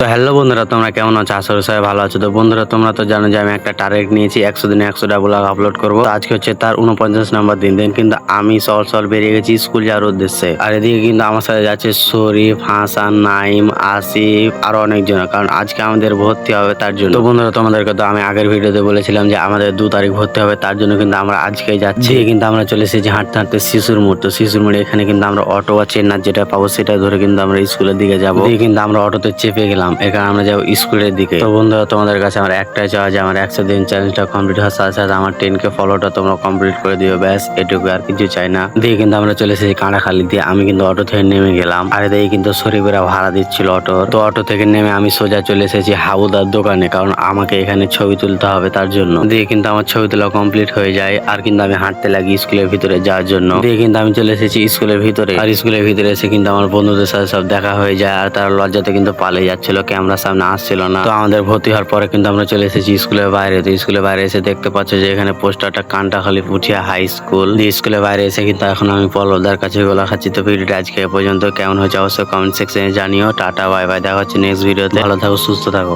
তো হ্যালো বন্ধুরা, তোমরা কেমন আছো? আশা করি সবাই ভালো আছো। তো বন্ধুরা, তোমরা তো জানো যে আমি একটা টার্গেট নিয়েছি 100 দিনে 100টা ব্লগ আপলোড করবো। তো আজকে হচ্ছে তার 49 নম্বর দিন। কিন্তু আমি সকাল বেরিয়ে গেছি স্কুল যাওয়ার উদ্দেশ্যে। আর এদিকে কিন্তু আমার সাথে যাচ্ছে শরীফ, হাসান, নাইম, আসিফ আরো অনেকজন, কারণ আজকে আমাদের ভর্তি হবে তার জন্য। তো বন্ধুরা, তোমাদেরকে তো আমি আগের ভিডিওতে বলেছিলাম যে আমাদের 2 তারিখ ভর্তি হবে, তার জন্য কিন্তু আমরা আজকেই যাচ্ছি। কিন্তু আমরা চলে এসেছি হাঁটতে হাঁটতে শিশুর মোড়। তো শিশুর মোড়ে এখানে কিন্তু আমরা অটো বা চেন্নার যেটা পাবো সেটা ধরে কিন্তু আমরা স্কুলের দিকে যাবো। কিন্তু আমরা অটোতে চেপে গেলাম, এখানে আমরা যাবো স্কুলের দিকে। তো বন্ধুরা, তোমাদের কাছে আমার একটাই চাওয়া যে আমার 100 দিন চ্যালেঞ্জটা কমপ্লিট হওয়ার সাথে সাথে আমার 10K ফলোটা তোমরা কমপ্লিট করে দিও, ব্যাস এটুকু, আর কিছু চাই না। কিন্তু আমরা চলে এসেছি কাঁড়াখালি দিয়ে। আমি কিন্তু অটো থেকে নেমে গেলাম, আর এদিকে কিন্তু শরীফেরা ভাড়া দিচ্ছিল অটো। তো অটো থেকে নেমে আমি সোজা চলে এসেছি হাবুদার দোকানে, কারণ আমাকে এখানে ছবি তুলতে হবে তার জন্য। কিন্তু আমার ছবি তোলা কমপ্লিট হয়ে যায়, আর কিন্তু আমি হাঁটতে লাগি স্কুলের ভিতরে যাওয়ার জন্য। কিন্তু আমি চলে এসেছি স্কুলের ভিতরে, আর স্কুলের ভিতরে এসে কিন্তু আমার বন্ধুদের সাথে সব দেখা হয়ে যায়, আর তারা লজ্জাতে কিন্তু পালিয়ে যাচ্ছিল, ক্যামেরার সামনে আসছিল না। তো আমাদের ভর্তি হওয়ার পরে কিন্তু আমরা চলে এসেছি স্কুলের বাইরে। তো স্কুলের বাইরে এসে দেখতে পাচ্ছ যে এখানে পোস্টারটা কান্টাখালী পুঠিয়া হাই স্কুল। স্কুলের বাইরে এসে কিন্তু এখন আমি পলদার কাছে গোলা খাচ্ছি। তো ভিডিওটা আজকে এ পর্যন্ত কেমন হয়েছে অবশ্যই কমেন্ট সেকশনে জানিও। টাটা, বাই বাই, দেখা হচ্ছে নেক্সট ভিডিওতে। ভালো থাকো, সুস্থ থাকো।